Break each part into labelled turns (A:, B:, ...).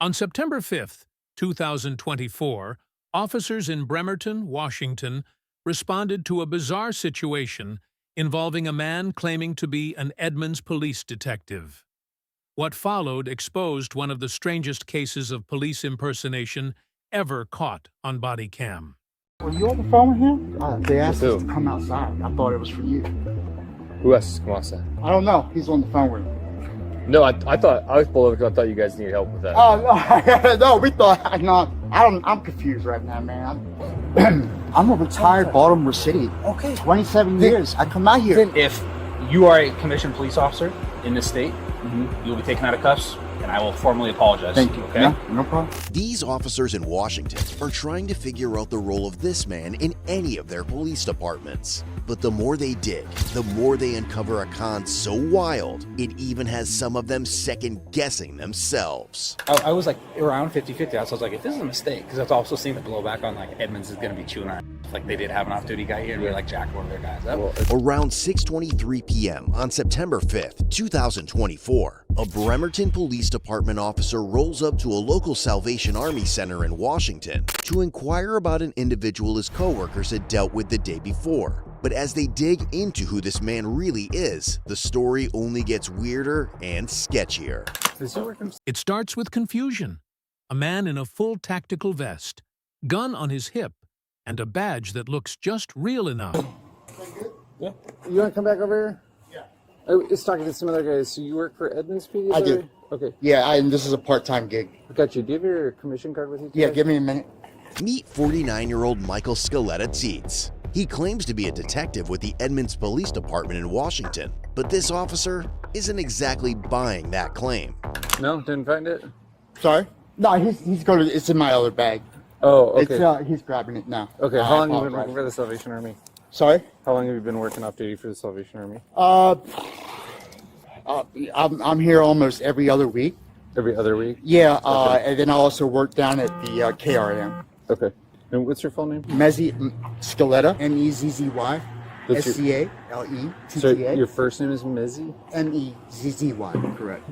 A: On September 5, 2024, officers in Bremerton, Washington, responded to a bizarre situation involving a man claiming to be an Edmonds police detective. What followed exposed one of the strangest cases of police impersonation ever caught on Bodycam.
B: Were you on the phone with him? They asked us to come outside. I thought it was for you.
C: Who else? Come outside.
B: I don't know. He's on the phone with him.
C: No, I thought I was pulled over because I thought you guys needed help with that.
B: Oh no, no, we thought. No, I'm confused right now, man. I'm a retired Baltimore City.
D: Okay.
B: 27 years. I come out here.
D: If you are a commissioned police officer in this state, you'll be taken out of cuffs, and I will formally apologize.
B: Thank you.
D: Okay?
B: No problem.
E: These officers in Washington are trying to figure out the role of this man in any of their police departments. But the more they dig, the more they uncover a con so wild, it even has some of them second-guessing themselves.
D: I was like around 50-50. So I was like, if this is a mistake, because I've also seen the blowback on like Edmonds is going to be chewing on. Like they did have an off-duty guy here, and we like jacked one of their guys up.
E: Around 6:23 p.m. on September 5th, 2024, a Bremerton Police Department officer rolls up to a local Salvation Army center in Washington to inquire about an individual his coworkers had dealt with the day before. But as they dig into who this man really is, the story only gets weirder and sketchier.
A: It starts with confusion. A man in a full tactical vest, gun on his hip, and a badge that looks just real enough.
F: Yeah. You want to come back over here? Yeah. I was talking to some other guys. So you work for Edmonds PD?
B: I do.
F: Okay.
B: Yeah, and this is a part-time gig.
F: I got you. Do you have your commission card with you today?
B: Yeah, give me a minute.
E: Meet 49-year-old Michael Scaletta-Tietz. He claims to be a detective with the Edmonds Police Department in Washington, but this officer isn't exactly buying that claim.
F: No, didn't find it?
B: Sorry? No, he's going to. It's in my other bag.
F: Oh, okay.
B: He's grabbing it now.
F: Okay, how long have you been working for the Salvation Army?
B: Sorry?
F: How long have you been working off duty for the Salvation Army?
B: I'm here almost every other week.
F: Every other week?
B: Yeah,
F: Okay.
B: and then I also work down at the KRM.
F: Okay. And what's your full name?
B: Mezzy Scaletta, M-E-Z-Z-Y,
F: That's your-
B: S-C-A-L-E-T-T-A.
F: So your first name is Mezzy?
B: M-E-Z-Z-Y, correct.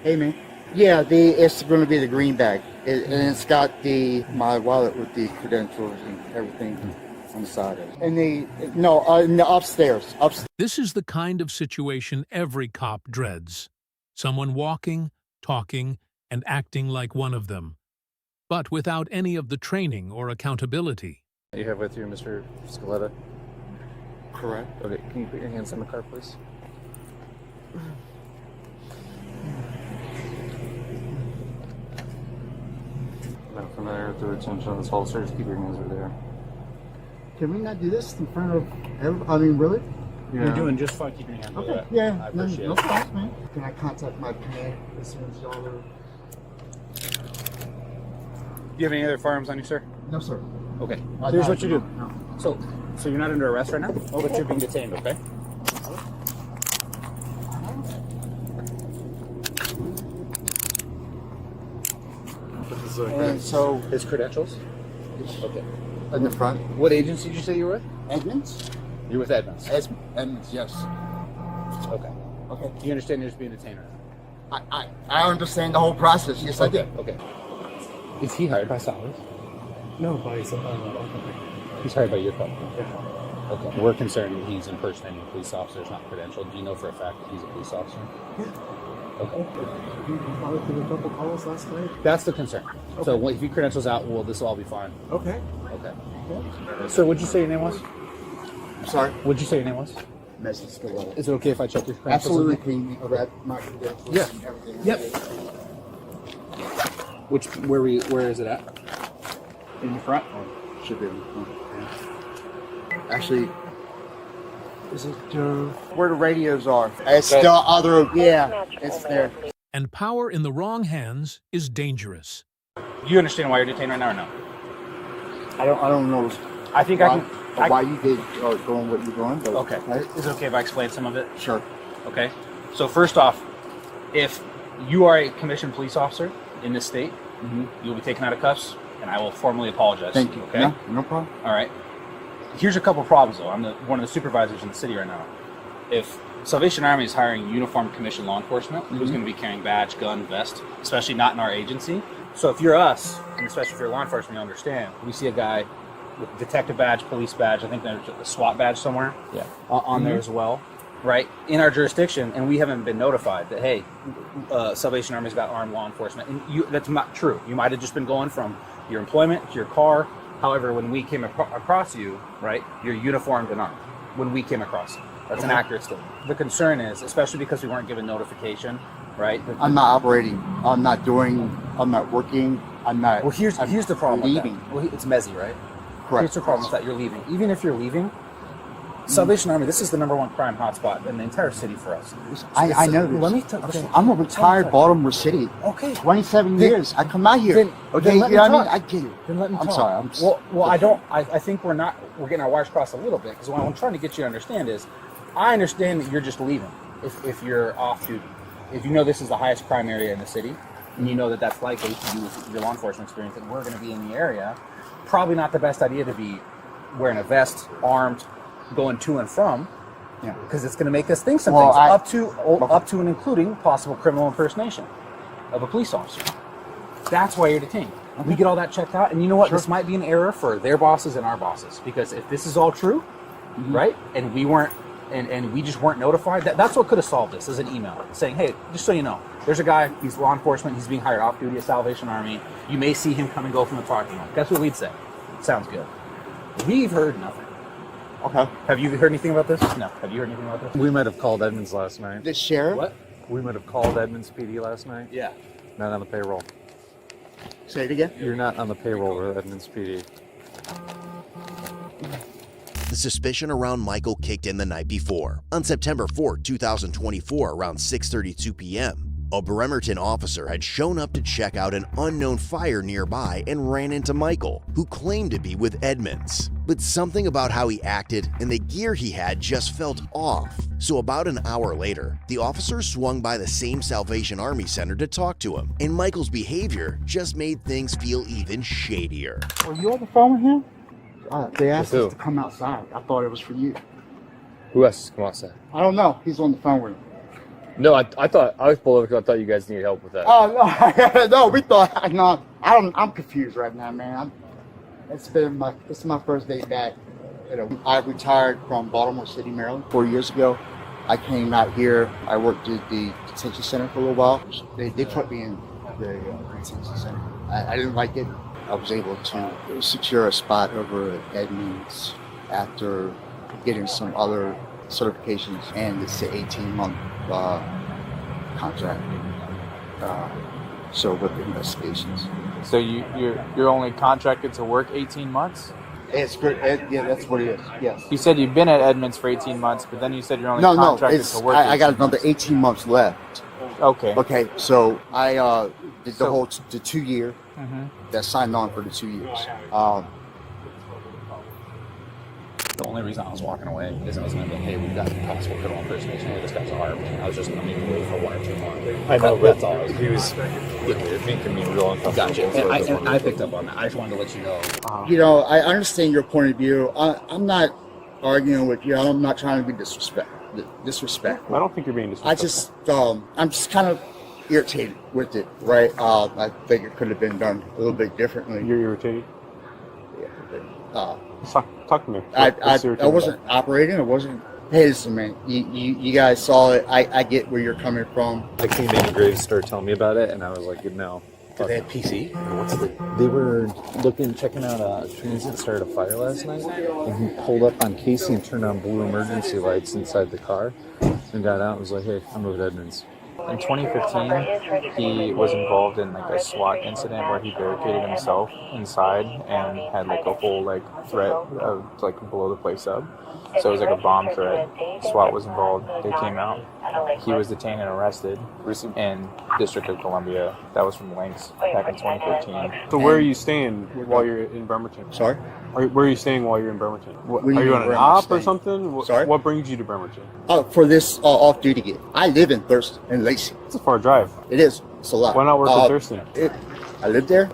B: Hey, man. Yeah, it's going to be the green bag. And it's got my wallet with the credentials and everything on the side of it. And in the upstairs.
A: This is the kind of situation every cop dreads. Someone walking, talking, and acting like one of them, but without any of the training or accountability.
F: You have with you Mr. Scaletta?
B: Correct.
F: Okay, can you put your hands on the car, please? I'm familiar with the retention of this holster. Just keep your hands over there.
B: Can we not do this in front of everybody? I mean, really?
F: Yeah.
D: You're doing just fine. Keep your hand over
B: Okay,
D: that.
B: yeah.
D: I appreciate
B: no
D: it.
B: problem, man. Can I contact my command as soon as y'all are...
D: Do you have any other firearms on you, sir?
B: No, sir.
D: Okay.
B: I
D: Here's
B: don't.
D: what you do.
B: No.
D: So you're not under arrest right now, but you're being detained, okay?
B: And so,
D: His credentials? Okay.
B: in the front,
D: What agency did you say you were with?
B: Edmonds?
D: You're with Edmonds.
B: Edmonds, yes.
D: Okay.
B: Okay.
D: You understand you're just being detained right now?
B: I understand the whole process. Yes, I did.
D: Okay. Is he hired by Solid?
G: No, by some other company.
D: He's hired by your company?
G: Yeah.
D: Okay. We're concerned that he's impersonating a police officer. It's not credentialed. Do you know for a fact that he's a police officer?
G: Yeah.
D: Okay.
G: He followed through a couple calls last night.
D: That's the concern. Okay. So if he credentials out, well, this will all be fine.
G: Okay.
D: Okay. Sir, what'd you say your name was?
B: I'm sorry.
D: What'd you say your name was?
B: Message Scaletta.
D: Is it okay if I check your credentials?
B: Absolutely. Can you grab my credentials?
D: Yeah.
B: And everything?
D: Yep. Where is it at? In the front?
B: Should be. Actually, is it where the radios are? It's the other. Yeah, it's there.
A: And power in the wrong hands is dangerous.
D: You understand why you're detained right now or no?
B: I don't know.
D: I think
B: why you did going what you're doing. But,
D: Okay. Is it okay if I explain some of it?
B: Sure.
D: Okay. So first off, if you are a commissioned police officer in this state, you'll be taken out of cuffs, and I will formally apologize.
B: Thank you.
D: Okay.
B: No problem.
D: All right. Here's a couple problems though. I'm one of the supervisors in the city right now. if Salvation Army is hiring uniformed commissioned law enforcement who's going to be carrying badge, gun, vest, especially not in our agency. So if you're us, and especially if you're law enforcement, you understand. We see a guy with detective badge, police badge. I think there's a SWAT badge somewhere.
C: Yeah.
D: On there as well, right? In our jurisdiction, and we haven't been notified that, hey, Salvation Army's got armed law enforcement. And that's not true. You might have just been going from your employment to your car. However, when we came across you, right, you're uniformed and armed. When we came across you. That's an accurate statement. The concern is, especially because we weren't given notification, right?
B: I'm not operating. I'm not working. I'm not.
D: Well, here's the problem
B: leaving.
D: with that. Well, it's messy, right?
B: Correct.
D: Here's the problem with that. You're leaving. Even if you're leaving, Salvation Army, this is the #1 crime hotspot in the entire city for us.
B: I know this.
D: Let me tell you.
B: I'm a retired Baltimore City.
D: Okay.
B: 27 years. I come out here.
D: Then
B: Okay, you
D: let
B: know
D: me
B: what I mean?
D: talk.
B: I get it.
D: Then let me
B: I'm
D: talk.
B: sorry.
D: Well, I think we're getting our wires crossed a little bit, because what I'm trying to get you to understand is, I understand that you're just leaving if you're off duty. If you know this is the highest crime area in the city, and you know that that's likely to do with your law enforcement experience, and we're going to be in the area, probably not the best idea to be wearing a vest, armed, going to and from, because it's going to make us think some things, up to and including possible criminal impersonation of a police officer. That's why you're detained. We get all that checked out, and you know what? Sure. This might be an error for their bosses and our bosses, because if this is all true, right, and we weren't, and we just weren't notified, that's what could have solved this, is an email saying, hey, just so you know, there's a guy, he's law enforcement, he's being hired off duty at Salvation Army. You may see him come and go from the parking lot. That's what we'd say. Sounds good. We've heard nothing.
B: Okay.
D: Have you heard anything about this? No. Have you heard anything about this?
F: We might have called Edmonds last night.
B: The sheriff?
D: What?
F: We might have called Edmonds PD last night.
D: Yeah.
F: Not on the payroll.
B: Say it again.
F: You're not on the payroll with Edmonds PD.
E: The suspicion around Michael kicked in the night before. On September 4, 2024, around 6:32 p.m., a Bremerton officer had shown up to check out an unknown fire nearby and ran into Michael, who claimed to be with Edmonds. But something about how he acted and the gear he had just felt off. So about an hour later, the officer swung by the same Salvation Army Center to talk to him, and Michael's behavior just made things feel even shadier.
B: Were you on the phone with him? They asked
C: With who?
B: us to come outside. I thought it was for you.
C: Who else is come outside?
B: I don't know. He's on the phone with him.
C: No, I thought I was pulled over because I thought you guys needed help with that.
B: Oh no, no, we thought. No, I'm confused right now, man. This is my first day back. You know, I retired from Baltimore City, Maryland, 4 years ago. I came out here. I worked at the detention center for a little while. They put me in the detention center. I didn't like it. I was able to secure a spot over at Edmonds after getting some other certifications, and it's an 18-month contract. So with investigations.
H: So you're only contracted to work 18 months?
B: It's good. Yeah, that's what it is. Yes.
H: You said you've been at Edmonds for 18 months, but then you said you're only contracted to work.
B: I got
H: 18
B: another
H: months.
B: 18 months left.
H: Okay.
B: Okay, so I did the 2 year. That signed on for the 2 years.
D: The only reason I was walking away is I was going to be like, hey, we've got possible criminal impersonation. Hey, this guy's armed. I was just going to maybe wait for 1 or 2 more.
C: I know,
D: That's all.
C: he was making me real uncomfortable.
D: Gotcha.
C: so
D: And I picked up on that. I just wanted to let you know.
B: You know, I understand your point of view. I'm not arguing with you. I'm not trying to be disrespectful.
G: I don't think you're being disrespectful.
B: I'm just kind of irritated with it, right? I think it could have been done a little bit differently.
G: You're irritated? Talk to me.
B: I wasn't operating. I wasn't. Hey, listen, man. You guys saw it. I get where you're coming from.
F: I came in and Graves started telling me about it, and I was like, no.
D: Did they have PC?
F: They were checking out a transit started a fire last night, and he pulled up on Casey and turned on blue emergency lights inside the car, and got out and was like, hey, I'm with Edmonds.
H: In 2015, he was involved in like a SWAT incident where he barricaded himself inside and had like a whole like threat of like blow the place up. So it was like a bomb threat. SWAT was involved. They came out. He was detained and arrested in District of Columbia. That was from Lynx back in 2015.
G: So where are you staying while you're in Bremerton?
B: Sorry?
G: Where are you staying while you're in Bremerton?
B: What do you
G: Are you
B: mean,
G: on an
B: where am I
G: op or
B: staying?
G: something?
B: Sorry?
G: What brings you to Bremerton?
B: For this off-duty gig. I live in Thurston and Lacey.
G: It's a far drive.
B: It is. It's a lot.
G: Why not work in Thurston?
B: I lived there.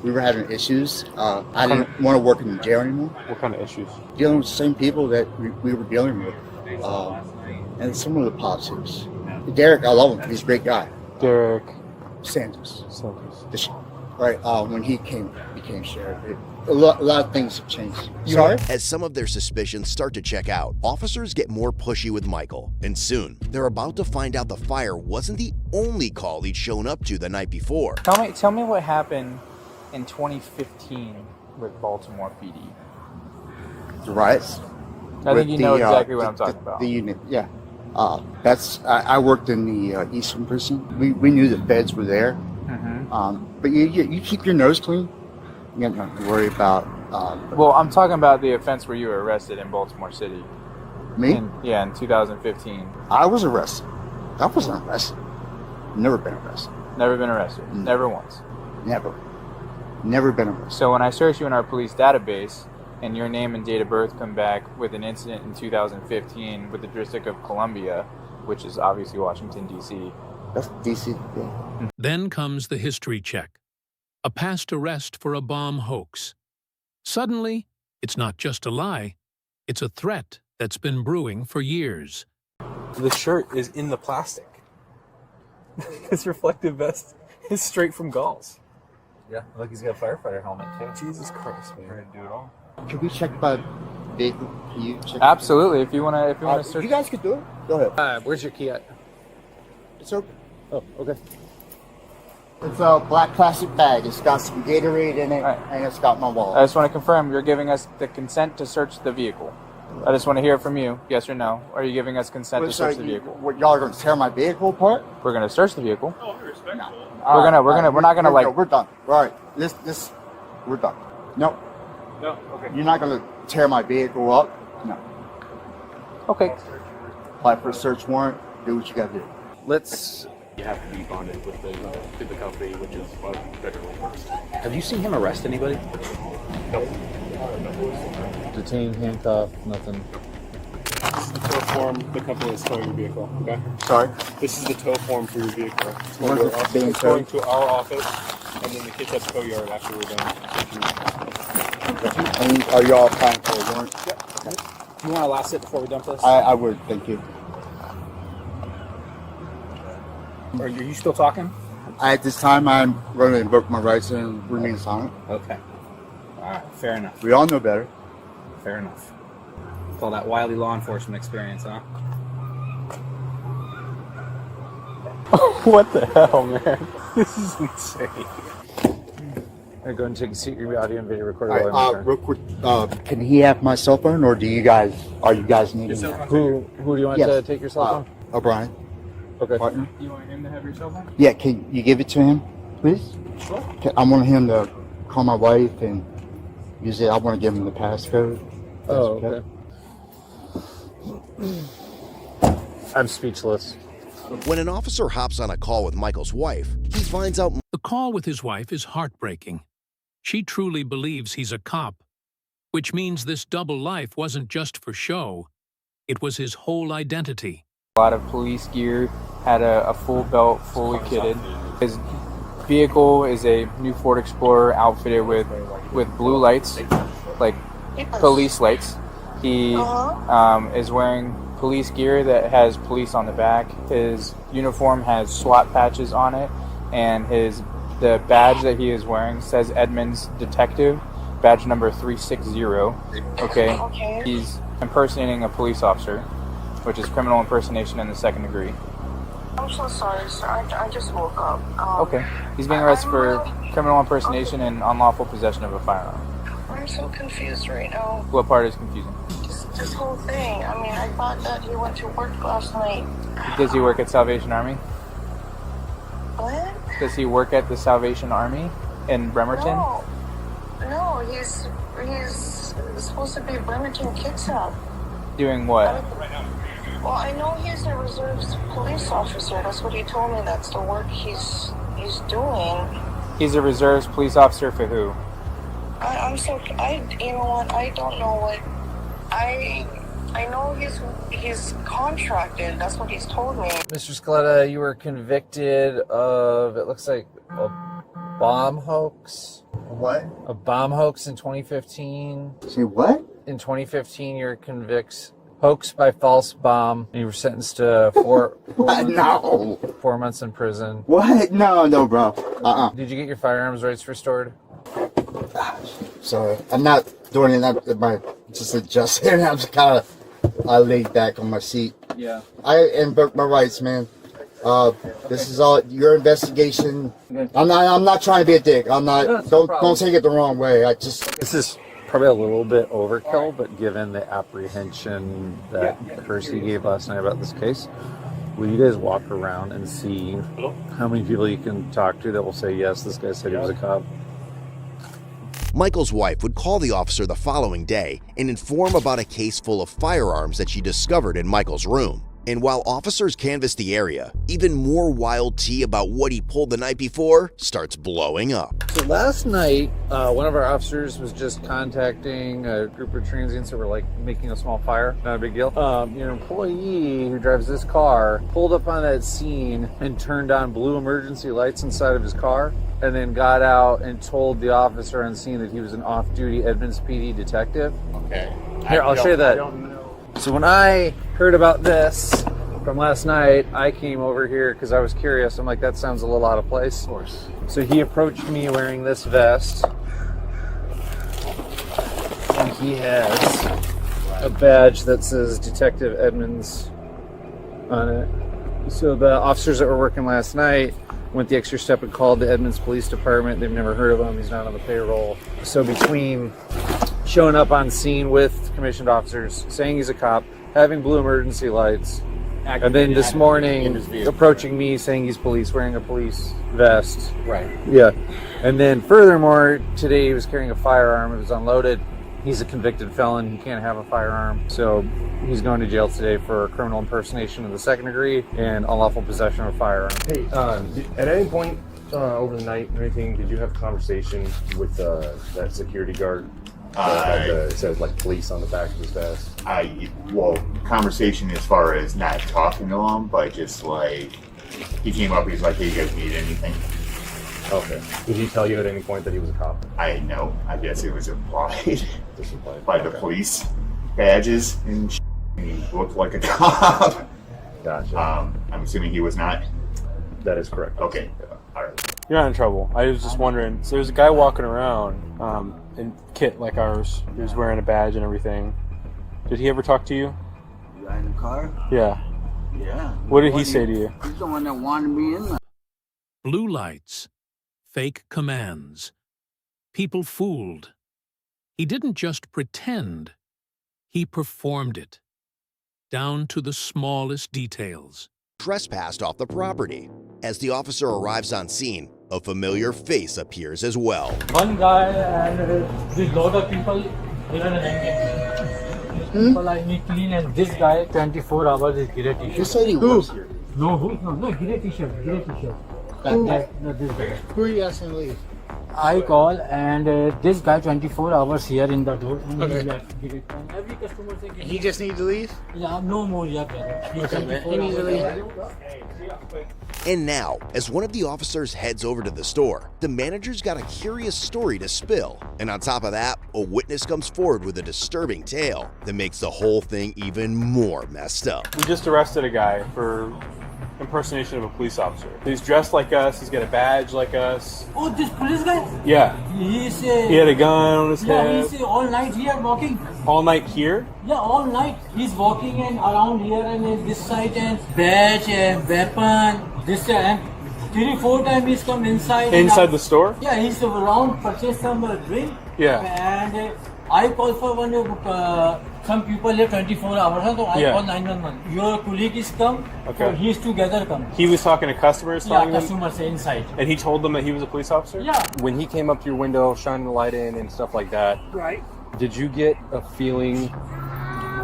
B: We were having issues. I didn't want to work in the jail anymore.
G: What kind of issues?
B: Dealing with the same people that we were dealing with. and some of the positives. Derek, I love him. He's a great guy.
G: Derek
B: Sanders.
G: Sanders.
B: Right, when he became sheriff, a lot of things have changed. Sorry?
E: As some of their suspicions start to check out, officers get more pushy with Michael, and soon they're about to find out the fire wasn't the only call he'd shown up to the night before.
H: Tell me what happened in 2015 with Baltimore PD.
B: The riots.
H: I think you know exactly what I'm talking about.
B: The unit, yeah. I worked in the Eastern Prison. We knew the feds were there. But you keep your nose clean. You don't have to worry about.
H: Well, I'm talking about the offense where you were arrested in Baltimore City.
B: Me?
H: In 2015.
B: I was arrested. I wasn't arrested. Never been arrested.
H: Never been arrested. Never once.
B: Never been arrested.
H: So when I search you in our police database, and your name and date of birth come back with an incident in 2015 with the District of Columbia, which is obviously Washington, D.C.
B: That's D.C. Yeah.
A: Then comes the history check. A past arrest for a bomb hoax. Suddenly, it's not just a lie, it's a threat that's been brewing for years.
I: The shirt is in the plastic. His reflective vest is straight from Gauls.
F: Yeah, look, he's got a firefighter helmet too.
I: Jesus Christ, man.
F: Ready to do it all.
B: Can we check by vehicle? Can you check?
H: Absolutely. If you want to search.
B: You guys could do it. Go ahead.
H: Where's your key at?
B: It's open.
H: Oh, okay.
B: It's a black plastic bag. It's got some Gatorade in it,
H: Right.
B: and it's got my wallet.
H: I just want to confirm you're giving us the consent to search the vehicle. I just want to hear from you, yes or no. Are you giving us consent to search the vehicle?
B: What, y'all are going to tear my vehicle apart?
H: We're going to search the vehicle.
B: No.
H: We're not gonna like.
B: We're done. All right. We're done. No.
G: No, okay.
B: You're not going to tear my vehicle up. No.
H: Okay.
B: Apply for a search warrant. Do what you got to do.
H: Let's.
G: You have to be bonded with the company, which is federal.
D: Have you seen him arrest anybody?
F: Detained, handcuffed, nothing.
G: This is the tow form the company is towing your vehicle, okay?
B: Sorry.
G: This is the tow form for your vehicle. It's
B: Where's
G: going,
B: it being
G: it's going
B: towed?
G: to our office, and then the kids at the tow yard after we're done.
B: Are y'all applying for a warrant?
D: You want to last it before we dump this?
B: I would. Thank you.
D: Are you still talking?
B: At this time, I'm going to invoke my rights and remain silent.
D: Okay. All right. Fair enough.
B: We all know better.
D: Fair enough. Call that wily law enforcement experience, huh?
I: What the hell, man? This is insane.
F: Alright, go and take a seat. Your audio and video recorder.
B: All
F: while I'm
B: right, real quick, can he have my cell phone, or are you guys needing that?
F: Who do you want
B: Yes.
F: to take your cell phone?
B: O'Brien,
F: Okay.
B: partner.
H: You want him to have your cell phone?
B: Yeah, can you give it to him, please?
H: Sure.
B: I want him to call my wife and use it. I want to give him the passcode.
F: Oh, okay. I'm speechless.
E: When an officer hops on a call with Michael's wife, he finds out
A: The call with his wife is heartbreaking. She truly believes he's a cop, which means this double life wasn't just for show. It was his whole identity.
H: A lot of police gear, had a full belt, fully kitted. His vehicle is a new Ford Explorer outfitted with blue lights, like police lights. He is wearing police gear that has police on the back. His uniform has SWAT patches on it, and the badge that he is wearing says Edmonds Detective, badge number 360. Okay. He's impersonating a police officer, which is criminal impersonation in the second degree.
J: I'm so sorry, sir. I just woke up.
H: Okay. He's being arrested for criminal impersonation and unlawful possession of a firearm.
J: I'm so confused right now.
H: What part is confusing?
J: This whole thing. I mean, I thought that he went to work last night.
H: Does he work at Salvation Army?
J: What?
H: Does he work at the Salvation Army in Bremerton?
J: No, he's supposed to be Bremerton Kids Hub.
H: Doing what?
J: Well, I know he's a reserves police officer. That's what he told me. That's the work he's doing.
H: He's a reserves police officer for who?
J: You know what? I don't know what. I know he's contracted. That's what he's told me.
F: Mr. Scaletta, you were convicted of, it looks like, a bomb hoax.
B: What?
F: A bomb hoax in 2015.
B: Say what?
F: In 2015, you're convicted hoax by false bomb. You were sentenced to
B: No.
F: 4 months in prison.
B: What? No, bro.
F: Did you get your firearms rights restored?
B: Sorry, I'm not doing it. Just adjusting. I'm just kind of laid back on my seat.
F: Yeah.
B: I invoked my rights, man. This is all your investigation. I'm not trying to be a dick. I'm not. Don't take it the wrong way.
F: This is probably a little bit overkill, but given the apprehension that Percy gave last night about this case, will you guys walk around and see how many people you can talk to that will say, yes, this guy said he was a cop?
E: Michael's wife would call the officer the following day and inform about a case full of firearms that she discovered in Michael's room. And while officers canvass the area, even more wild tea about what he pulled the night before starts blowing up.
F: So last night, one of our officers was just contacting a group of transients that were like making a small fire. Not a big deal. Your employee who drives this car pulled up on that scene and turned on blue emergency lights inside of his car, and then got out and told the officer on scene that he was an off-duty Edmonds PD detective.
C: Okay.
F: Here, I'll show you that. So when I heard about this from last night, I came over here because I was curious. I'm like, that sounds a little out of place. Of course. So he approached me wearing this vest. And he has a badge that says Detective Edmonds on it. So the officers that were working last night went the extra step and called the Edmonds Police Department. They've never heard of him. He's not on the payroll. So between showing up on scene with commissioned officers, saying he's a cop, having blue emergency lights, and then this morning approaching me saying he's police, wearing a police vest.
D: Right.
F: Yeah. And then furthermore, today he was carrying a firearm. It was unloaded. He's a convicted felon. He can't have a firearm. So he's going to jail today for criminal impersonation of the second degree and unlawful possession of a firearm.
G: Hey, at any point over the night or anything, did you have a conversation with that security guard? It says like police on the back of his vest.
K: Conversation as far as not talking to him, but just like he came up, he's like, "Hey, you guys need anything?"
G: Okay. Did he tell you at any point that he was a cop?
K: I know. I guess it was implied by the police badges and he looked like a cop.
G: Gotcha.
K: I'm assuming he was not.
G: That is correct.
K: Okay. All right.
I: You're not in trouble. I was just wondering. So there's a guy walking around in kit like ours. He was wearing a badge and everything. Did he ever talk to you?
L: The guy in the car?
I: Yeah.
L: Yeah.
I: What did he say to you?
L: He's the one that wanted me in there.
A: Blue lights, fake commands, people fooled. He didn't just pretend, he performed it, down to the smallest details.
E: Trespassed off the property. As the officer arrives on scene, a familiar face appears as well.
M: One guy and with lot of people, even people I need clean, and this guy 24 hours is grey t-shirt.
B: Who said he was here?
M: No, grey t-shirt, grey t-shirt. Not this guy.
B: Who are you asking to leave?
M: I call and this guy 24 hours here in the door and he left. And every customer say,
B: He just needs to leave?
M: Yeah, no more, yeah, brother.
B: He needs to leave.
E: And now, as one of the officers heads over to the store, the manager's got a curious story to spill. And on top of that, a witness comes forward with a disturbing tale that makes the whole thing even more messed up.
I: We just arrested a guy for impersonation of a police officer. He's dressed like us. He's got a badge like us.
M: Oh, this police guy?
I: Yeah. He had a gun on his head.
M: He's all night here walking.
I: All night here?
M: Yeah, all night. He's walking and around here and this side and badge and weapon. This and 3-4 times he's come inside.
I: Inside the store?
M: Yeah, he's around, purchase some drink.
I: Yeah.
M: And I call for one, some people here 24 hours, so I call 911. Your colleague is come, so he's together come.
I: He was talking to customers, telling them?
M: Customers inside.
I: And he told them that he was a police officer?
M: Yeah.
G: When he came up to your window, shining the light in and stuff like that,
M: right?
G: Did you get a feeling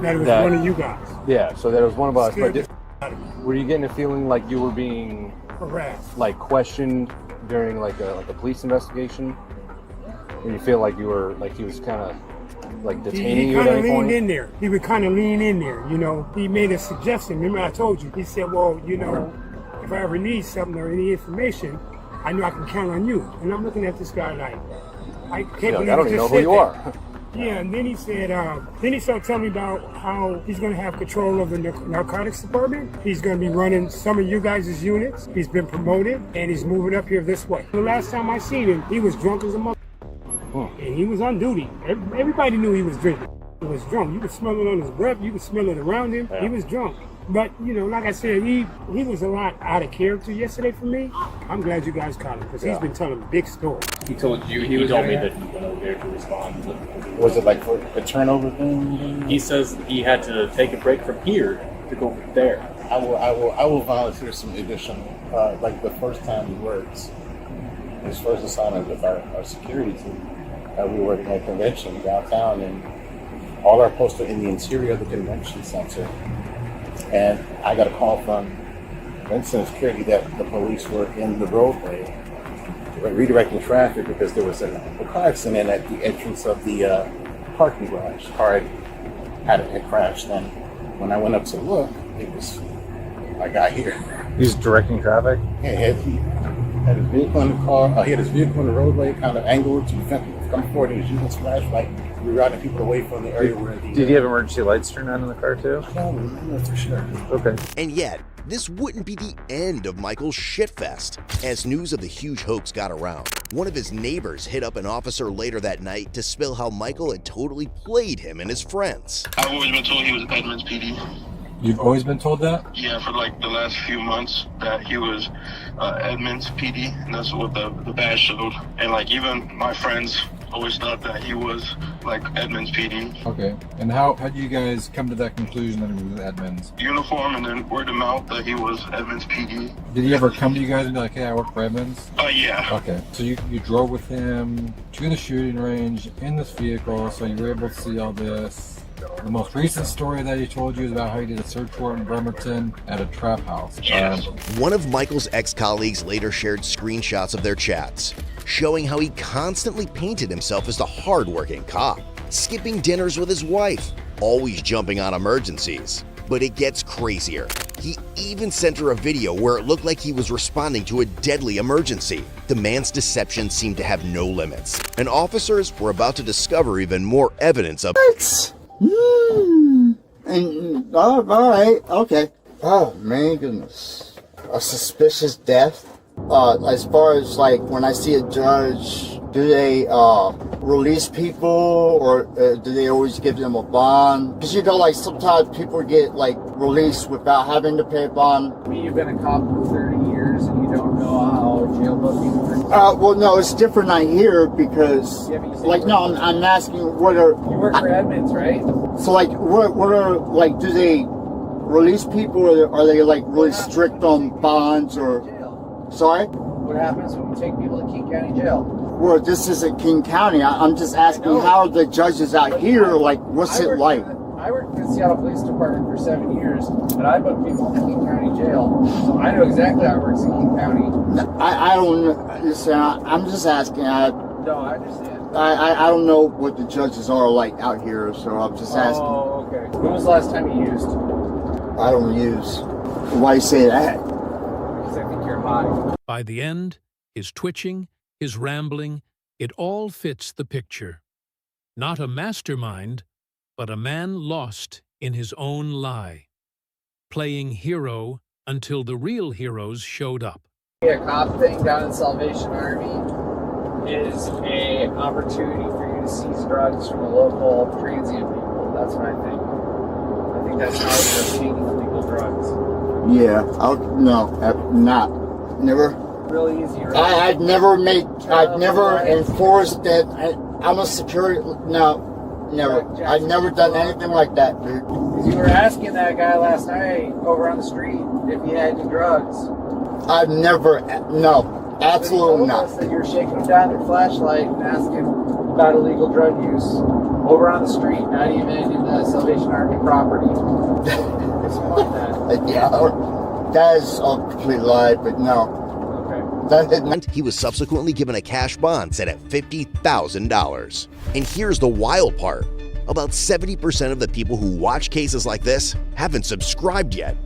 N: that it was one of you guys?
G: Yeah, so that it was one of us. But were you getting a feeling like you were being
N: harassed,
G: like questioned during like a police investigation? Or you feel like you were like he was kind of like detaining you at any point?
N: He kind of leaned in there. He would kind of lean in there, you know. He made a suggestion. Remember I told you. He said, well, you know, if I ever need something or any information, I know I can count on you. And I'm looking at this guy like, I can't believe
G: I don't even know who you are.
N: Yeah, and then he said, then he started telling me about how he's going to have control of the narcotics department. He's going to be running some of you guys' units. He's been promoted, and he's moving up here this way. The last time I seen him, he was drunk as a mother. And he was on duty. Everybody knew he was drinking. He was drunk. You could smell it on his breath. You could smell it around him. He was drunk. But, you know, like I said, he was a lot out of character yesterday for me. I'm glad you guys caught him because he's been telling big stories.
C: He told you he told me that he went over there to respond.
O: Was it like for a turnover thing?
C: He says he had to take a break from here to go there.
O: I will volunteer some additional, like the first time he works, his first assignment with our security team. We were working at a convention downtown, and all our posts are in the interior of the convention center. And I got a call from Vincent Security that the police were in the roadway redirecting traffic because there was a car accident at the entrance of the parking garage. Car had crashed, and when I went up to look, it was my guy here.
F: He's directing traffic?
O: Yeah, he had his vehicle in the car. He had his vehicle in the roadway, kind of angled to come forward, and he was using his flashlight, rerouting people away from the area where the...
F: Did he have emergency lights turned on in the car too?
O: I don't remember for sure.
F: Okay.
E: And yet, this wouldn't be the end of Michael's shitfest. As news of the huge hoax got around, one of his neighbors hit up an officer later that night to spill how Michael had totally played him and his friends.
P: I've always been told he was Edmonds PD.
G: You've always been told that?
P: Yeah, for like the last few months that he was Edmonds PD, and that's what the badge showed. And like even my friends always thought that he was like Edmonds PD.
G: Okay. And how did you guys come to that conclusion that he was Edmonds?
P: Uniform and then word of mouth that he was Edmonds PD.
G: Did he ever come to you guys and be like, hey, I work for Edmonds?
P: Yeah.
G: Okay. So you drove with him to the shooting range in this vehicle, so you were able to see all this. The most recent story that he told you is about how he did a search warrant in Bremerton at a trap house.
E: One of Michael's ex-colleagues later shared screenshots of their chats, showing how he constantly painted himself as the hard-working cop, skipping dinners with his wife, always jumping on emergencies. But it gets crazier. He even sent her a video where it looked like he was responding to a deadly emergency. The man's deception seemed to have no limits, and officers were about to discover even more evidence of
B: And all right, okay. Oh man, goodness, a suspicious death. As far as like when I see a judge, do they release people or do they always give them a bond? Because you know, like sometimes people get like released without having to pay a bond.
F: You've been a cop for 30 years and you don't know how jail booking works?
B: Well, no, it's different out here because, like, no, I'm asking what are...
F: You work for Edmonds, right?
B: So, like, what are, like, do they release people or are they, like, really strict on bonds or... Sorry?
F: What happens when we take people to King County Jail?
B: Well, this isn't King County. I'm just asking how are the judges out here, like, what's it like?
F: I worked for the Seattle Police Department for 7 years, and I put people in King County Jail, so I know exactly how it works in King County.
B: I don't, listen, I'm just asking.
F: No, I understand.
B: I don't know what the judges are like out here, so I'm just asking.
F: Oh, okay. When was the last time you used?
B: I don't use. Why you say that?
F: Because I think you're high.
A: By the end, his twitching, his rambling, it all fits the picture. Not a mastermind, but a man lost in his own lie, playing hero until the real heroes showed up.
F: A cop thing down in Salvation Army is a opportunity for you to seize drugs from the local transient people. That's what I think. I think that's how you're obtaining illegal drugs.
B: Yeah, never.
F: Really easy, right?
B: I've never enforced that. I'm a security, no. Never. I've never done anything like that, dude.
F: You were asking that guy last night over on the street if he had any drugs.
B: I've never, no, absolutely not.
F: That you were shaking him down with a flashlight and asking about illegal drug use over on the street, not even in the Salvation Army property.
B: Yeah, that is a complete lie, but no.
E: He was subsequently given a cash bond set at $50,000. And here's the wild part. About 70% of the people who watch cases like this haven't subscribed yet.